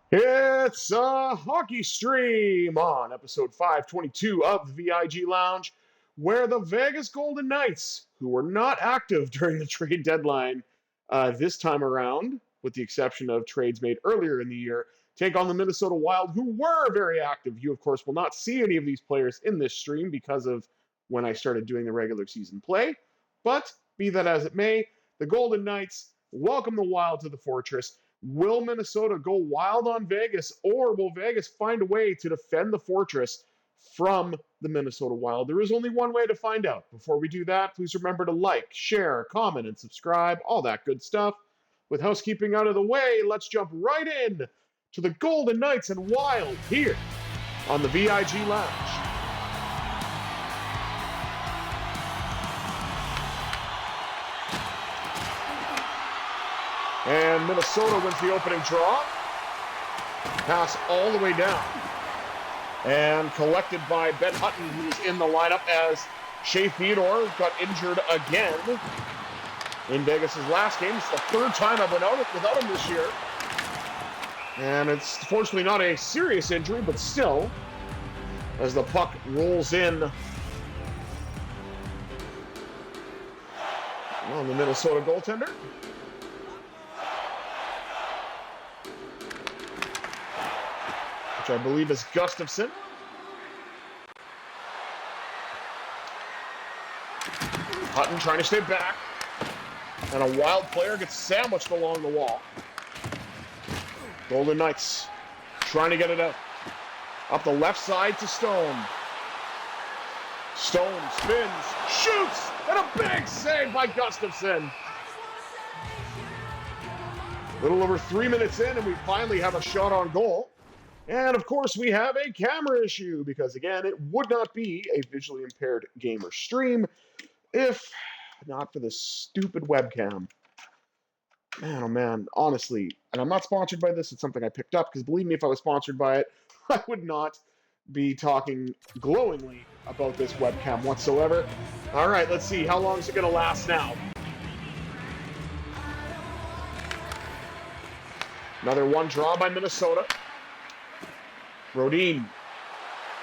It's a hockey stream on episode 522 of the VIG Lounge, where the Vegas Golden Knights, who were not active during the trade deadline this time around, with the exception of trades made earlier in the year, take on the Minnesota Wild, who were very active. You, of course, will not see any of these players in this stream because of when I started doing the regular season play. But be that as it may, the Golden Knights welcome the Wild to the Fortress. Will Minnesota go wild on Vegas, or will Vegas find a way to defend the Fortress from the Minnesota Wild? There is only one way to find out. Before we do that, please remember to like, share, comment, and subscribe, all that good stuff. With housekeeping out of the way, let's jump right in to the Golden Knights and Wild here on the VIG Lounge. And Minnesota wins the opening draw. Pass all the way down. And collected by Ben Hutton, who was in the lineup as Shea Theodore got injured again in Vegas' last game. It's the third time I've been out without him this year. And it's fortunately not a serious injury, but still, as the puck rolls in on the Minnesota goaltender. I believe is Gustafsson. Hutton trying to stay back. And a Wild player gets sandwiched along the wall. Golden Knights trying to get it out. Up the left side to Stone. Stone spins, shoots, and a big save by Gustafsson. A little over 3 minutes in, and we finally have a shot on goal. And, of course, we have a camera issue because, again, it would not be a visually impaired gamer stream if not for this stupid webcam. Man, oh, man, honestly, and I'm not sponsored by this. It's something I picked up because, believe me, if I was sponsored by it, I would not be talking glowingly about this webcam whatsoever. All right, let's see. How long is it going to last now? Another one draw by Minnesota. Rodin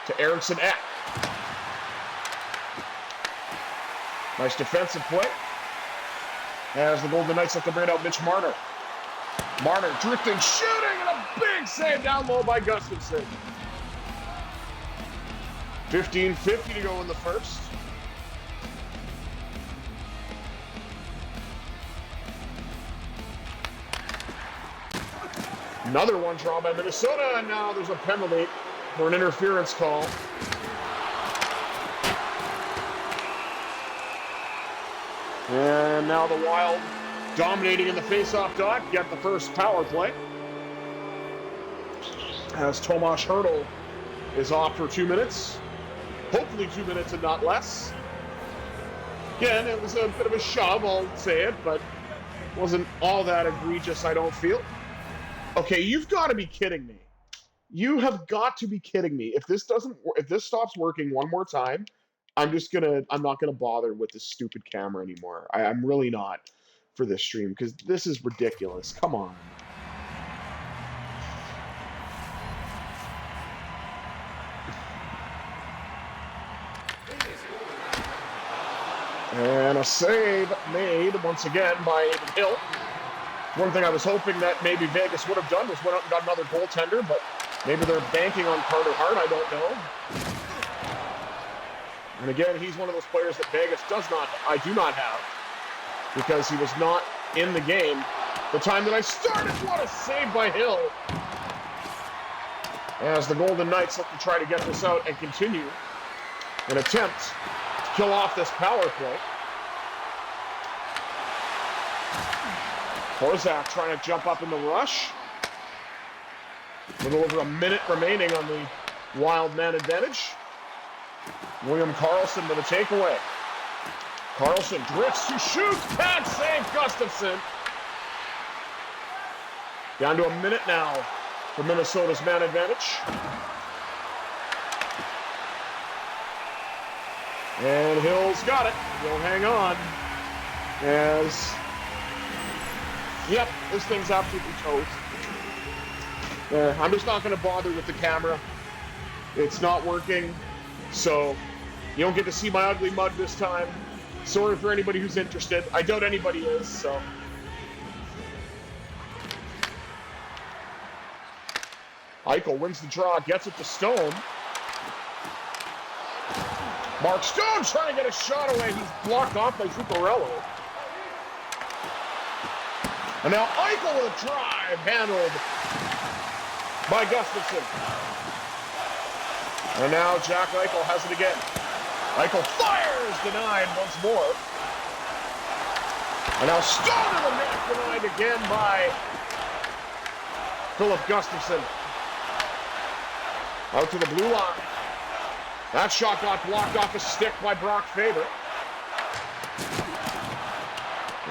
to Eriksson Ek. Nice defensive play. As the Golden Knights have to bring out Mitch Marner. Marner drifting, shooting, and a big save down low by Gustafsson. 15:50 to go in the first. Another one drawn by Minnesota, and now there's a penalty for an interference call. And now the Wild dominating in the face-off dot, get the first power play. As Tomas Hertl is off for 2 minutes. Hopefully 2 minutes and not less. Again, it was a bit of a shove, I'll say it, but wasn't all that egregious, I don't feel. Okay, you've got to be kidding me. You have got to be kidding me. If this stops working one more time, I'm not gonna bother with this stupid camera anymore. I'm really not for this stream because this is ridiculous. Come on. And a save made once again by Adin Hill. One thing I was hoping that maybe Vegas would have done was went out and got another goaltender, but maybe they're banking on Carter Hart, I don't know. And again, he's one of those players that Vegas I do not have, because he was not in the game the time that I started. What a save by Hill. As the Golden Knights look to try to get this out and continue an attempt to kill off this power play. Horzak trying to jump up in the rush. A little over a minute remaining on the Wild man advantage. William Karlsson to the takeaway. Karlsson drifts to shoot. Can't save Gustafsson. Down to a minute now for Minnesota's man advantage. And Hill's got it. He'll hang on. As, yep, this thing's absolutely toast. I'm just not going to bother with the camera. It's not working, so you don't get to see my ugly mug this time. Sorry for anybody who's interested. I doubt anybody is, so. Eichel wins the draw, gets it to Stone. Mark Stone trying to get a shot away. He's blocked off by Zuccarello. And now Eichel with a drive, handled by Gustafsson. And now Jack Eichel has it again. Eichel fires, denied once more. And now Stone in the net, denied again by Philip Gustafsson. Out to the blue line. That shot got blocked off a stick by Brock Faber.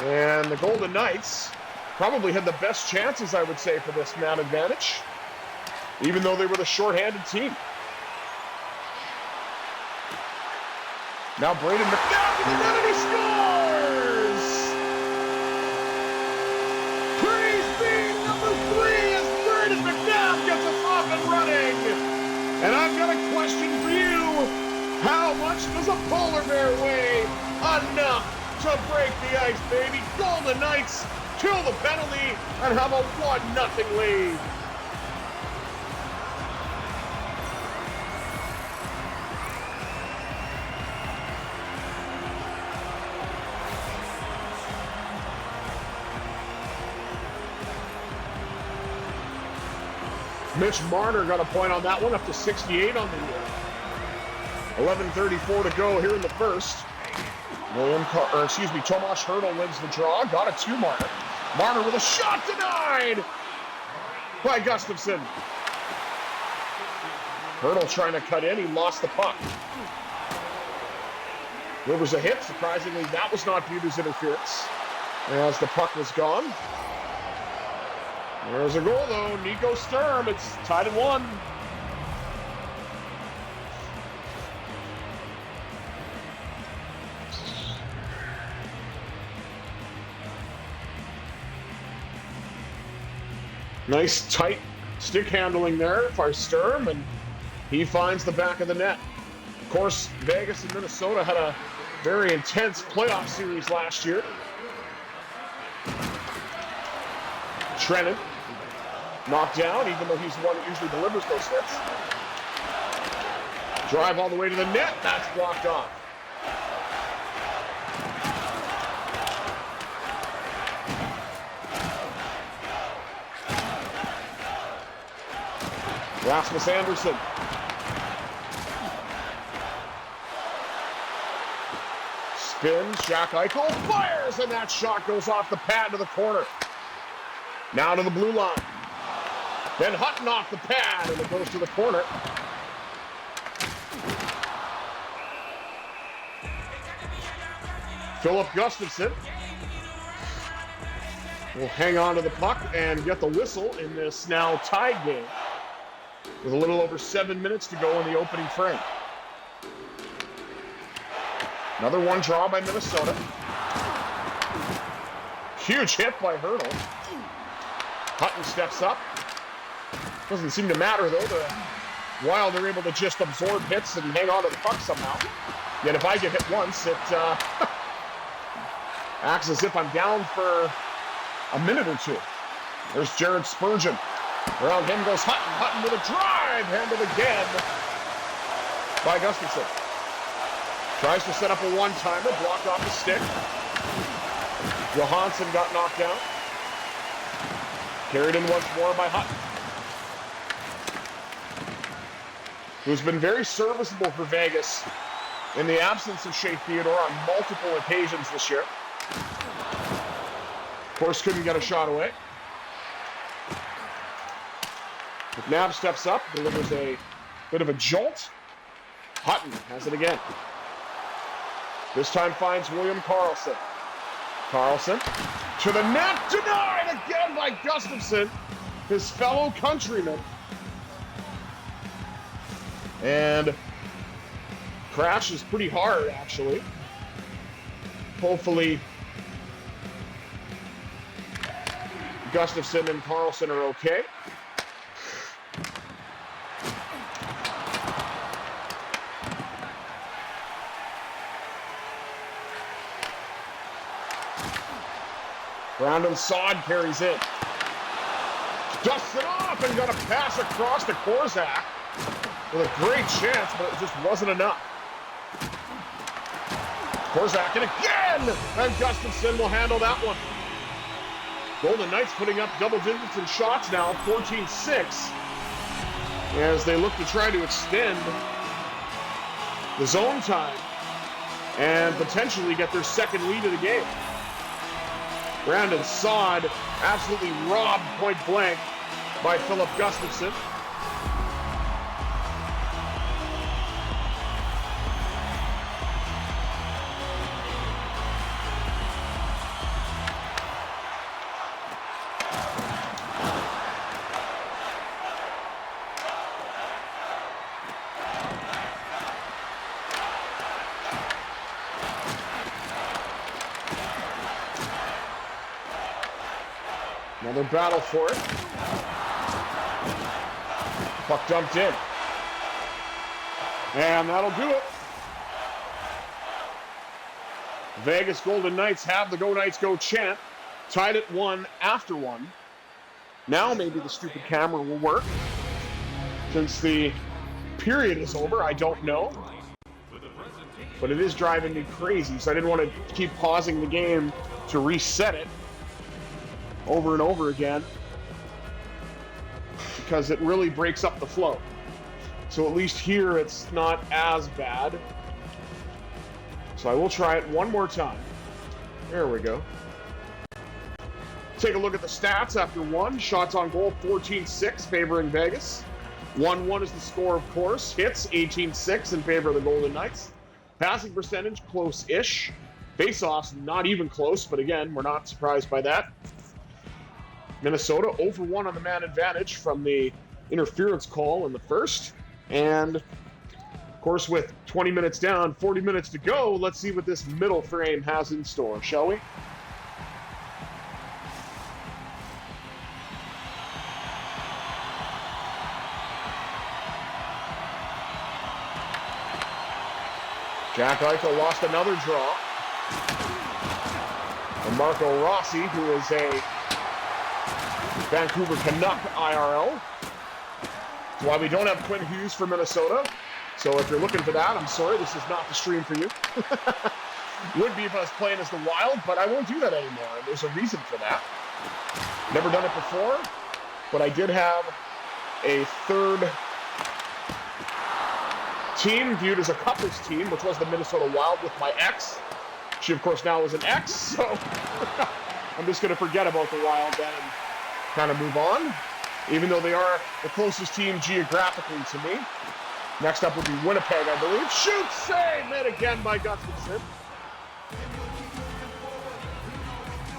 And the Golden Knights probably had the best chances, I would say, for this man advantage, even though they were the shorthanded team. Now Braden McNabb to the net and he scores! Praise be number 3 as Braden McNabb gets us off and running. And I've got a question for you. How much does a polar bear weigh? Enough to break the ice, baby. Golden Knights kill the penalty and have a 1-0 lead. Mitch Marner got a point on that one, up to 68 on the year. 11:34 to go here in the first. Tomas Hertl wins the draw. Got it to Marner. Marner with a shot denied by Gustafsson. Hertl trying to cut in. He lost the puck. There was a hit. Surprisingly, that was not viewed as interference as the puck was gone. There's a goal, though. Nico Sturm. It's tied at 1. Nice tight stick handling there by Sturm, and he finds the back of the net. Of course, Vegas and Minnesota had a very intense playoff series last year. Trennan knocked down, even though he's the one that usually delivers those hits. Drive all the way to the net. That's blocked off. Rasmus Andersson. Spins, Jack Eichel fires, and that shot goes off the pad to the corner. Now to the blue line. Then Hutton off the pad, and it goes to the corner. Philip Gustafsson will hang on to the puck and get the whistle in this now tied game with a little over 7 minutes to go in the opening frame. Another one draw by Minnesota. Huge hit by Hertl. Hutton steps up. Doesn't seem to matter, though. While they're able to just absorb hits and hang on to the puck somehow. Yet if I get hit once, it acts as if I'm down for a minute or two. There's Jared Spurgeon. Around him goes Hutton. Hutton with a drive. Handled again by Gustafsson. Tries to set up a one-timer. Blocked off the stick. Johansson got knocked down. Carried in once more by Hutton, who's been very serviceable for Vegas in the absence of Shea Theodore on multiple occasions this year. Of course, couldn't get a shot away. McNabb steps up, delivers a bit of a jolt. Hutton has it again. This time finds William Karlsson. Karlsson to the net, denied again by Gustafsson, his fellow countryman. And crashes pretty hard, actually. Hopefully, Gustafsson and Karlsson are okay. Brandon Saad carries it. Dusts it off and got a pass across to Korzak with a great chance, but it just wasn't enough. Korzak and again! And Gustafsson will handle that one. Golden Knights putting up double digits in shots now, 14-6, as they look to try to extend the zone time and potentially get their second lead of the game. Brandon Saad absolutely robbed point blank by Philip Gustafsson. Another battle for it. Puck dumped in. And that'll do it. Vegas Golden Knights have the Go Knights Go chant. Tied at 1 after 1. Now maybe the stupid camera will work. Since the period is over, I don't know. But it is driving me crazy, so I didn't want to keep pausing the game to reset it over and over again, because it really breaks up the flow. So at least here it's not as bad. So I will try it one more time. There we go. Take a look at the stats after 1. Shots on goal, 14-6, favoring Vegas. 1-1 is the score, of course. Hits, 18-6 in favor of the Golden Knights. Passing percentage, close-ish. Face-offs, not even close, but again, we're not surprised by that. Minnesota 0-1 on the man advantage from the interference call in the first. And, of course, with 20 minutes down, 40 minutes to go, let's see what this middle frame has in store, shall we? Jack Eichel lost another draw. And Marco Rossi, who is a Vancouver Canuck IRL. That's why we don't have Quinn Hughes for Minnesota. So if you're looking for that, I'm sorry, this is not the stream for you. Would be if I was playing as the Wild, but I won't do that anymore. And there's a reason for that. Never done it before, but I did have a third team viewed as a couples team, which was the Minnesota Wild with my ex. She, of course, now is an ex, so I'm just going to forget about the Wild then and kind of move on, even though they are the closest team geographically to me. Next up would be Winnipeg, I believe. Shoot, save, made again by Gustafsson.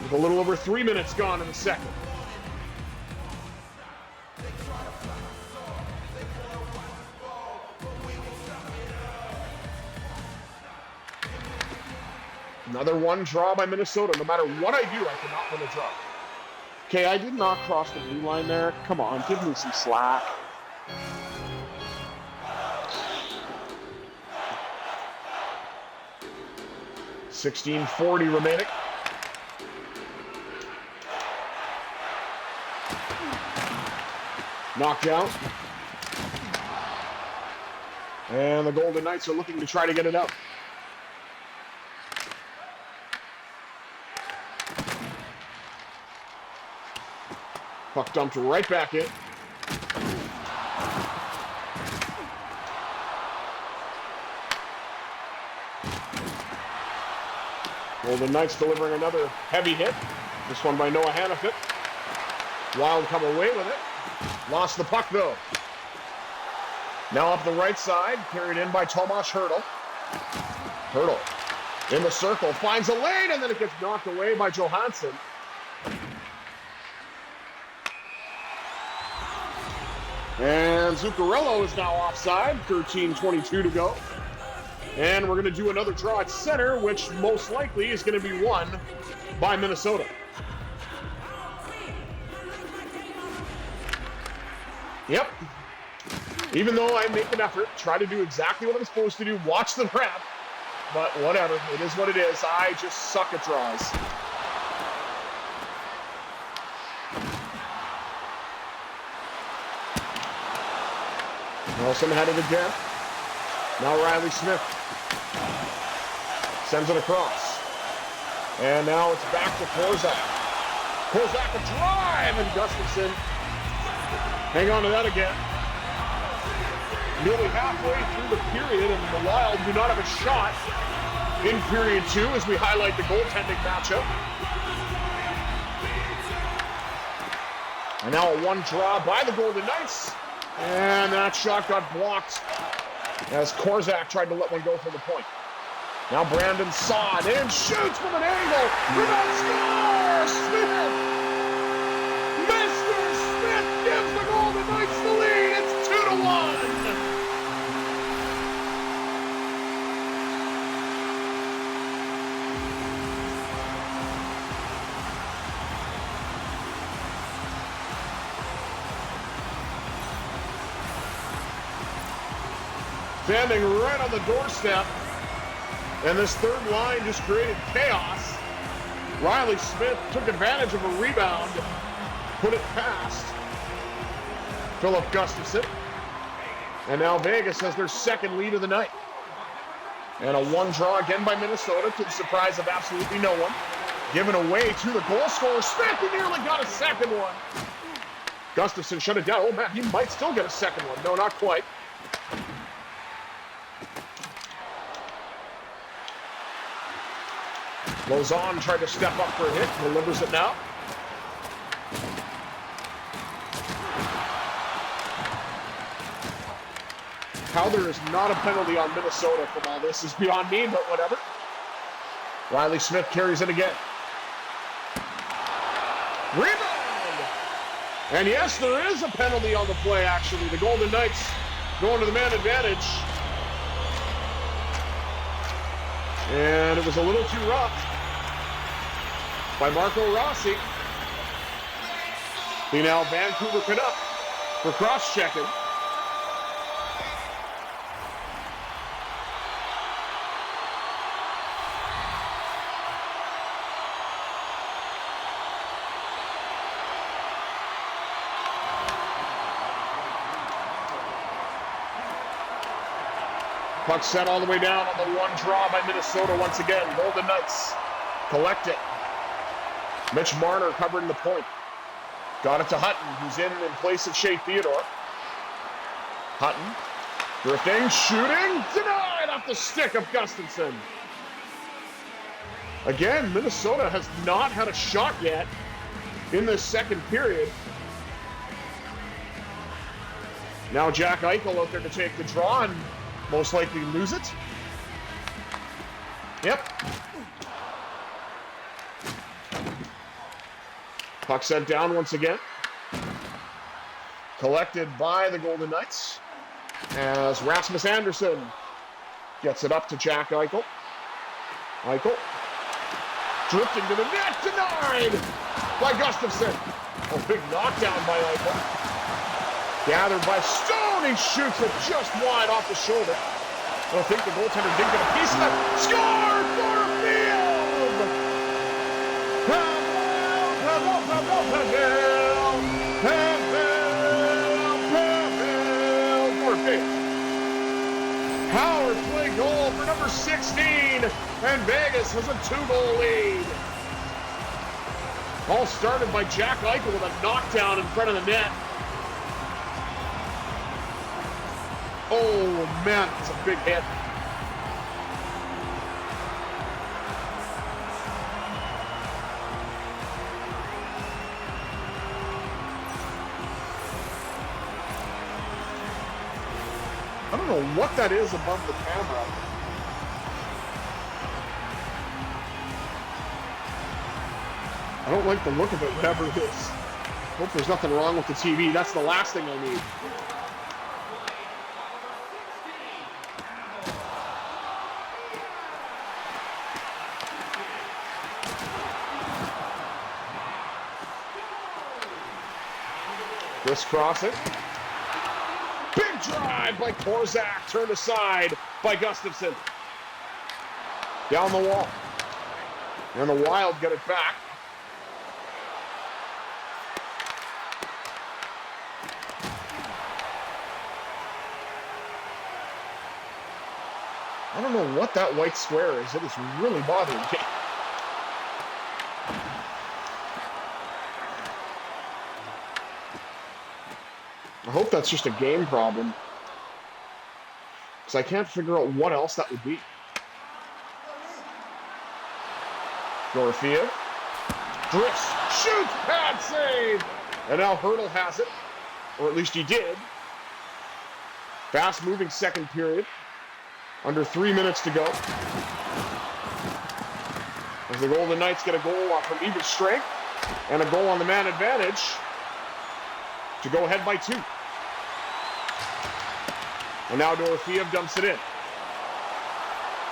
With a little over 3 minutes gone in the second. Another one draw by Minnesota. No matter what I do, I cannot win a draw. Okay, I did not cross the blue line there. Come on, give me some slack. $16:40 remaining. Knocked out. And the Golden Knights are looking to try to get it out. Puck dumped right back in. Golden Knights delivering another heavy hit. This one by Noah Hannafin. Wild come away with it. Lost the puck though. Now up the right side, carried in by Tomas Hertl. Hertl in the circle, finds a lane, and then it gets knocked away by Johansson. And Zuccarello is now offside, 13:22 to go. And we're going to do another draw at center, which most likely is going to be won by Minnesota. Yep. Even though I make an effort, try to do exactly what I'm supposed to do, watch the rep, but whatever, it is what it is. I just suck at draws. Nelson headed again. Now Riley Smith sends it across. And now it's back to Korzak. Korzak a drive, and Gustafsson hang on to that again. Nearly halfway through the period, and the Wild do not have a shot in period 2 as we highlight the goaltending matchup. And now a one draw by the Golden Knights. And that shot got blocked as Korzak tried to let one go from the point. Now Brandon Saad and shoots from an angle. Rebound scores! Smith! Mr. Smith gives the Golden Knights the lead. It's 2-1. Standing right on the doorstep, and this third line just created chaos. Riley Smith took advantage of a rebound, put it past Philip Gustafsson, and now Vegas has their second lead of the night. And a one draw again by Minnesota to the surprise of absolutely no one. Given away to the goal scorer, Smith, he nearly got a second one. Gustafsson shut it down. Oh man, he might still get a second one. No, not quite. Lozon tried to step up for a hit, delivers it now. How there is not a penalty on Minnesota from all this is beyond me, but whatever. Riley Smith carries it again. Rebound! And yes, there is a penalty on the play, actually. The Golden Knights going to the man advantage. And it was a little too rough by Marco Rossi. See now Vancouver Canuck for cross-checking. Puck set all the way down on the one draw by Minnesota once again. Golden Knights collect it. Mitch Marner covering the point. Got it to Hutton, who's in place of Shea Theodore. Hutton, drifting, shooting, denied off the stick of Gustafsson. Again, Minnesota has not had a shot yet in this second period. Now Jack Eichel out there to take the draw and most likely lose it. Yep. Puck sent down once again. Collected by the Golden Knights as Rasmus Andersson gets it up to Jack Eichel. Eichel drifting to the net, denied by Gustafsson. A big knockdown by Eichel. Gathered by Stone, he shoots it just wide off the shoulder. I don't think the goaltender did get a piece of that. Scored! Dorofeyev! Pavel Dorofeyev. Power play goal for number 16, and Vegas has a 2-goal lead. All started by Jack Eichel with a knockdown in front of the net. Oh man, it's a big hit. I don't know what that is above the camera. I don't like the look of it, whatever it is. Hope there's nothing wrong with the TV. That's the last thing I need. Crisscrossing. Big drive by Korzak, turned aside by Gustafsson. Down the wall. And the Wild get it back. I don't know what that white square is. It is really bothering me. I hope that's just a game problem, because I can't figure out what else that would be. Dorofeyev drifts, shoots, pad save, and now Hurdle has it, or at least he did. Fast-moving second period, under 3 minutes to go. As the Golden Knights get a goal from even strength and a goal on the man advantage to go ahead by 2. And now Dorofeyev dumps it in.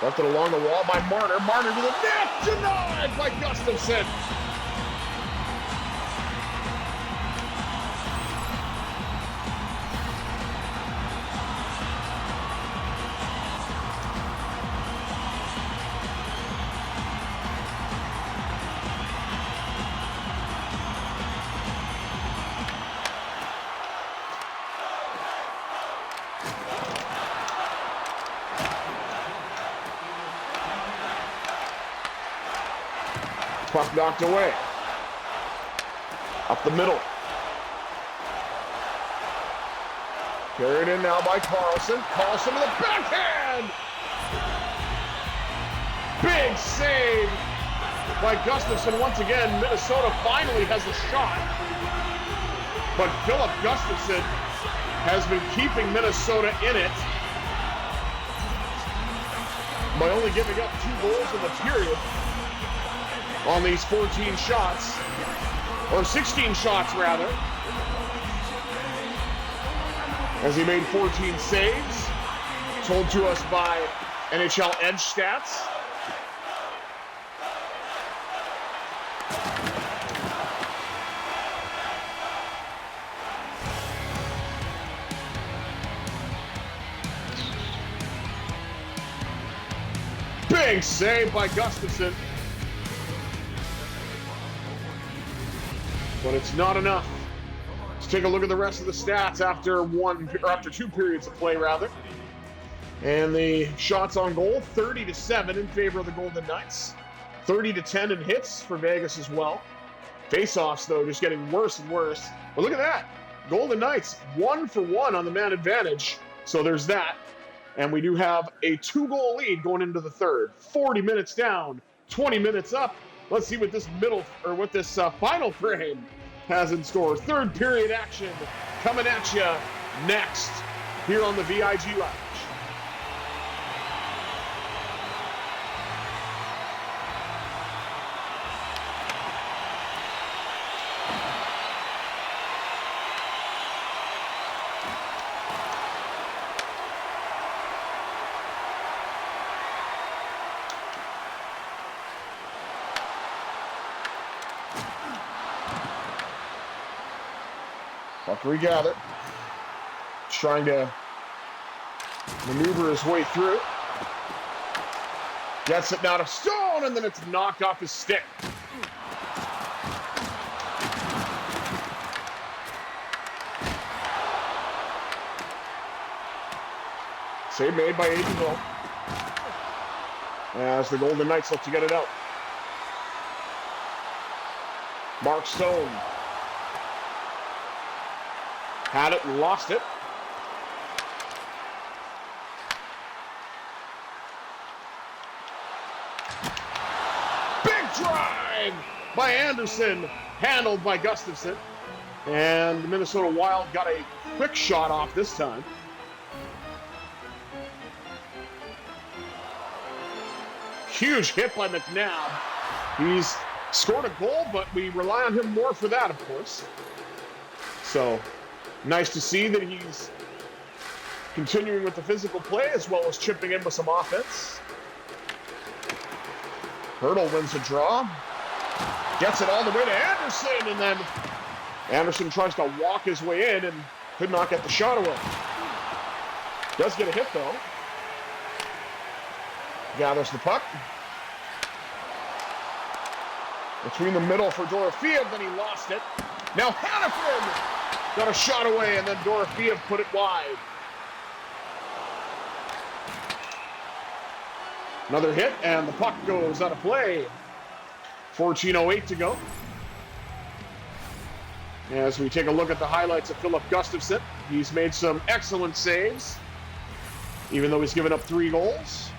Left it along the wall by Marner. Marner to the net! Denied by Gustafsson! Puck knocked away. Up the middle. Carried in now by Carlson. Carlson to the backhand! Big save by Gustafsson once again. Minnesota finally has a shot. But Philip Gustafsson has been keeping Minnesota in it by only giving up 2 goals in the period on these 14 shots, or 16 shots rather, as he made 14 saves, told to us by NHL Edge Stats. Big save by Gustafsson. But it's not enough. Let's take a look at the rest of the stats after 2 periods of play, rather. And the shots on goal, 30-7 in favor of the Golden Knights. 30-10 in hits for Vegas as well. Face-offs, though, just getting worse and worse. But look at that. Golden Knights, 1 for 1 on the man advantage. So there's that. And we do have a 2-goal lead going into the third. 40 minutes down, 20 minutes up. Let's see what this final frame has in store. Third period action coming at you next here on the VIG Lounge. Puck regathered. Trying to maneuver his way through. Gets it now to Stone, and then it's knocked off his stick. Save made by Aiden as the Golden Knights look to get it out. Mark Stone had it and lost it. Big drive by Anderson, handled by Gustafsson. And the Minnesota Wild got a quick shot off this time. Huge hit by McNabb. He's scored a goal, but we rely on him more for that, of course. So, nice to see that he's continuing with the physical play as well as chipping in with some offense. Hurdle wins a draw. Gets it all the way to Anderson, and then Anderson tries to walk his way in and could not get the shot away. Does get a hit, though. Gathers the puck. Between the middle for Dorofeyev, then he lost it. Now Hannafin got a shot away, and then Dorofeyev put it wide. Another hit, and the puck goes out of play. 14:08 to go. As we take a look at the highlights of Philip Gustafsson, he's made some excellent saves, even though he's given up 3 goals.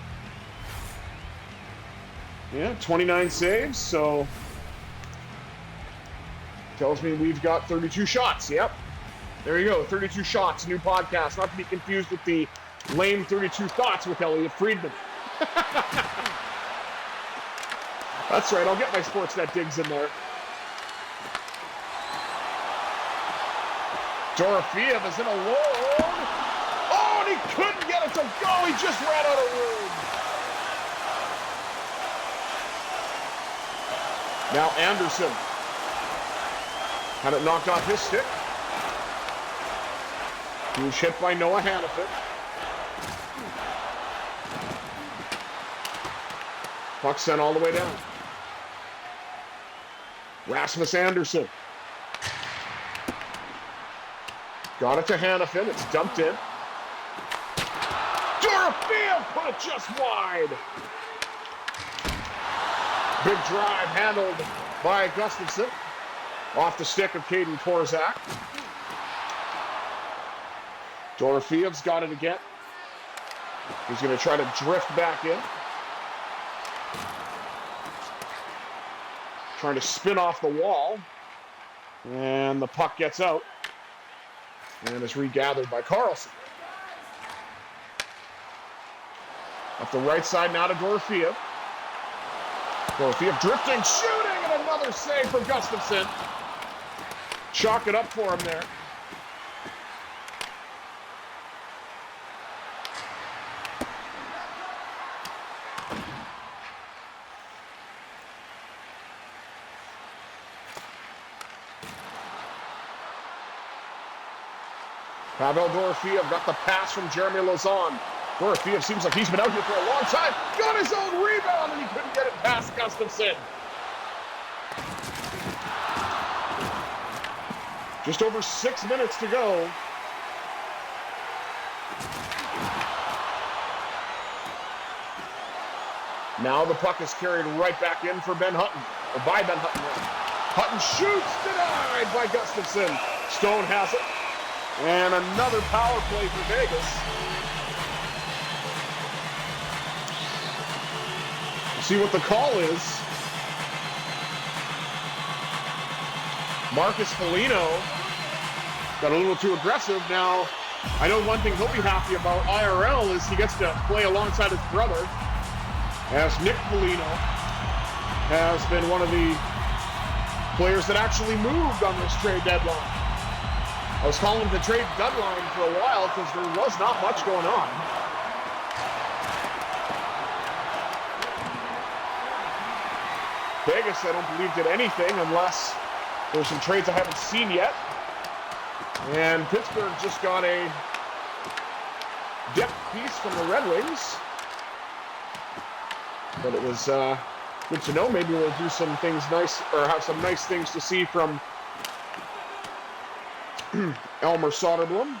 Yeah, 29 saves, so tells me we've got 32 shots. Yep, there you go, 32 shots, new podcast, not to be confused with the lame 32 thoughts with Elliot Friedman. That's right, I'll get my Sportsnet digs in there. Dorofeyev is in alone. Oh, and he couldn't get it to go. He just ran out of room. Now Anderson had it knocked off his stick. He was hit by Noah Hannafin. Puck sent all the way down. Rasmus Anderson. Got it to Hannafin. It's dumped in. Dorofeyev put it just wide. Big drive handled by Gustafsson. Off the stick of Caden Korzak. Dorofeyev's got it again. He's going to try to drift back in. Trying to spin off the wall. And the puck gets out. And is regathered by Carlson. Up the right side now to Dorofeyev. Dorofeyev drifting, shooting, and another save for Gustafsson. Chalk it up for him there. Pavel Dorofeyev got the pass from Jeremy Lauzon. Dorofeyev seems like he's been out here for a long time. Got his own rebound, and he couldn't get it past Gustafsson. Just over 6 minutes to go. Now the puck is carried right back in for Ben Hutton, or by Ben Hutton. Hutton shoots, denied by Gustafsson. Stone has it. And another power play for Vegas. See what the call is. Marcus Foligno got a little too aggressive. Now, I know one thing he'll be happy about IRL is he gets to play alongside his brother, as Nick Foligno has been one of the players that actually moved on this trade deadline. I was calling the trade deadline for a while because there was not much going on. Vegas, I don't believe, did anything unless there's some trades I haven't seen yet. And Pittsburgh just got a depth piece from the Red Wings. But it was good to know. Maybe we'll do some things nice, or have some nice things to see from Elmer Soderblom.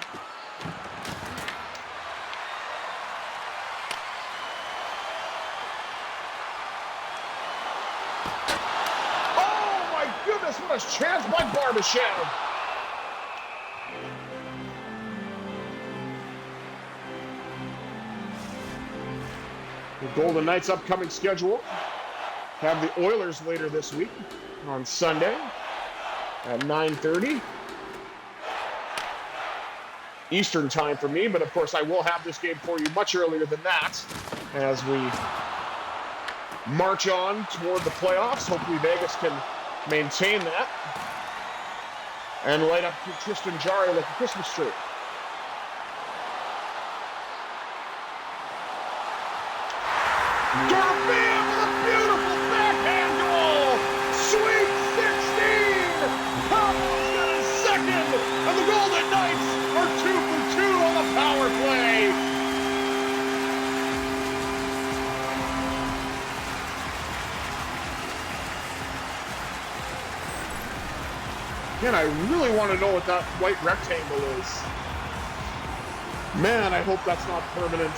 Oh my goodness, what a chance by Barbashev. The Golden Knights' upcoming schedule have the Oilers later this week on Sunday at 9:30. Eastern time for me, but of course I will have this game for you much earlier than that as we march on toward the playoffs. Hopefully Vegas can maintain that and light up Tristan Jarry like a Christmas tree. Dorofeyev with a beautiful backhand goal! Sweet 16! Pavel's got his second, and the Golden Knights are 2 for 2 on the power play. Again, I really want to know what that white rectangle is. Man, I hope that's not permanent.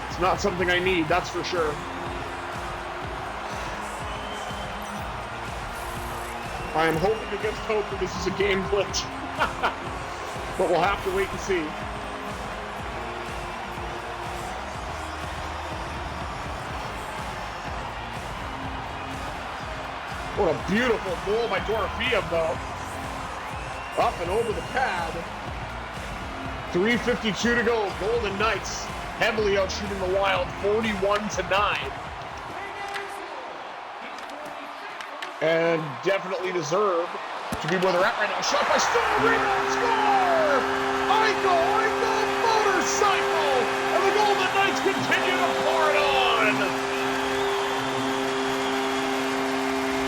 It's not something I need, that's for sure. I am hoping against hope that this is a game glitch. But we'll have to wait and see. What a beautiful goal by Dorofeyev, though. Up and over the pad. 3:52 to go. Golden Knights heavily outshooting the Wild, 41-9. And definitely deserve to be where they're at right now. Shot by Stone, rebound, score! Eichel, motorcycle! And the Golden Knights continue to pour it on!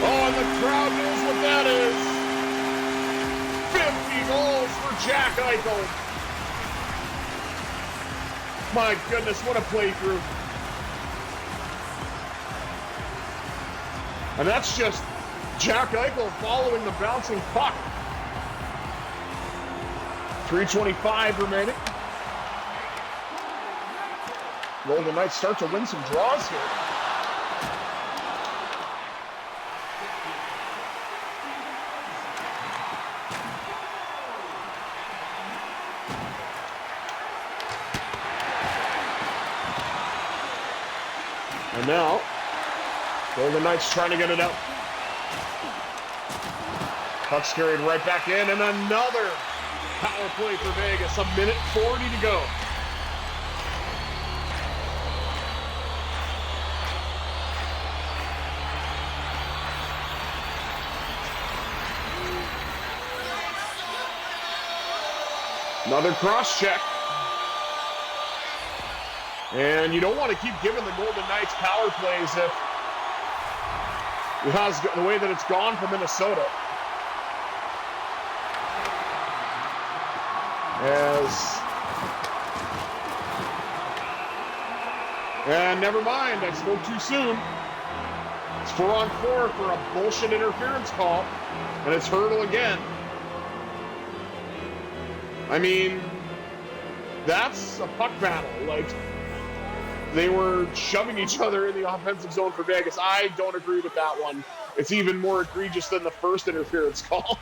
Oh, and the crowd knows what that is. 50 goals for Jack Eichel. My goodness, what a playthrough. And that's just Jack Eichel following the bouncing puck. 3:25 remaining. Golden Knights start to win some draws here. And now, Golden Knights trying to get it out. Puck's carried right back in, and another power play for Vegas. 1:40 to go. Another cross check. And you don't want to keep giving the Golden Knights power plays if because the way that it's gone for Minnesota. And never mind, I spoke too soon. It's 4-on-4 for a bullshit interference call, and it's Hurdle again. I mean, that's a puck battle. Like, they were shoving each other in the offensive zone for Vegas. I don't agree with that one. It's even more egregious than the first interference call.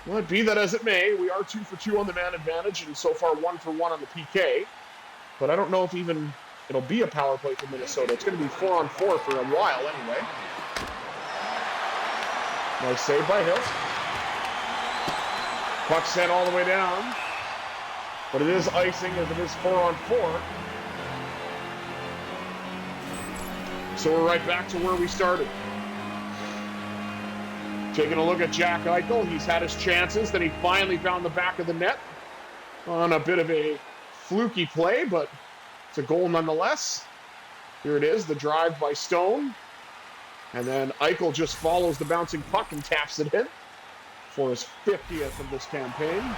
Well, be that as it may, we are 2 for 2 on the man advantage, and so far 1 for 1 on the PK. But I don't know if even it'll be a power play for Minnesota. It's going to be 4-on-4 for a while anyway. Nice save by Hill. Puck sent all the way down. But it is icing as it is 4-on-4. So we're right back to where we started. Taking a look at Jack Eichel. He's had his chances. Then he finally found the back of the net on a bit of a fluky play, but it's a goal nonetheless. Here it is, the drive by Stone. And then Eichel just follows the bouncing puck and taps it in for his 50th of this campaign.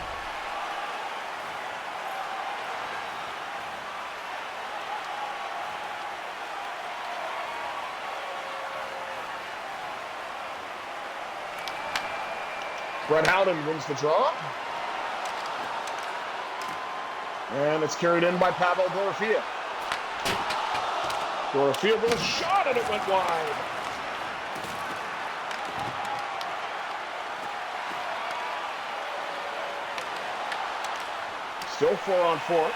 Brett Howden wins the draw. And it's carried in by Pavel Dorofeyev. Dorofeyev with a shot, and it went wide. Still 4-on-4.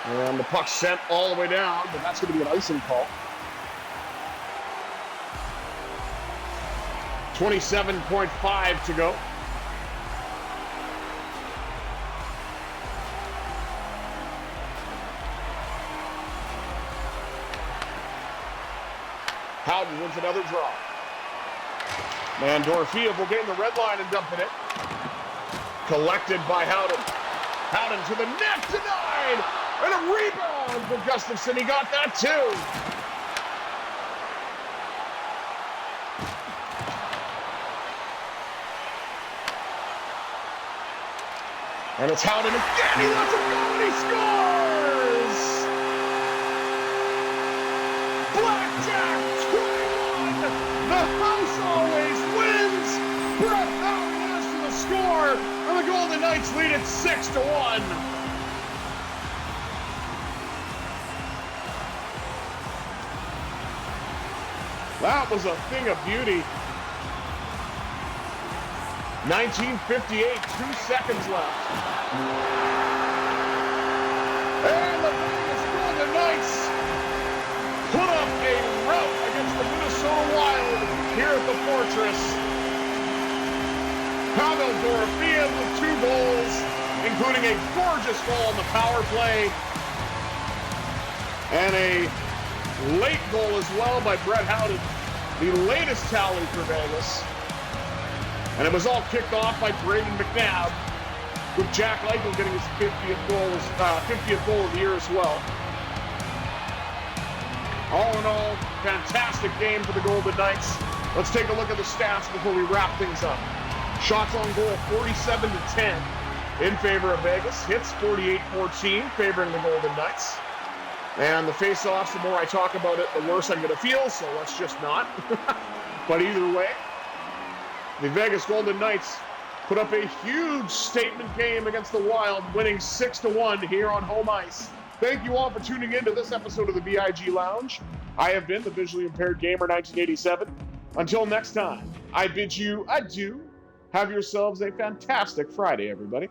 And the puck sent all the way down, but that's going to be an icing call. 27.5 to go. Howden wins another draw. And Dorofeyev will get in the red line and dump it in. Collected by Howden. Howden to the net, denied! And a rebound for Gustafsson. He got that too. And it's Howden again. He lets it go and he scores! Blackjack 2-1. The house always wins. Brett Howden has to the score. And the Golden Knights lead it 6-1. That was a thing of beauty. 1958, 2 seconds left. And the Vegas Golden Knights put up a rout against the Minnesota Wild here at the Fortress. Pavel Dorofeyev with 2 goals, including a gorgeous goal on the power play. And a late goal as well by Brett Howden, the latest tally for Vegas. And it was all kicked off by Braden McNabb, with Jack Eichel getting his 50th goal of the year as well. All in all, fantastic game for the Golden Knights. Let's take a look at the stats before we wrap things up. Shots on goal, 47-10 in favor of Vegas. Hits, 48-14, favoring the Golden Knights. And the face-offs, the more I talk about it, the worse I'm going to feel, so let's just not. But either way, the Vegas Golden Knights put up a huge statement game against the Wild, winning 6-1 here on home ice. Thank you all for tuning in to this episode of the VIG Lounge. I have been the Visually Impaired Gamer 1987. Until next time, I bid you adieu. Have yourselves a fantastic Friday, everybody.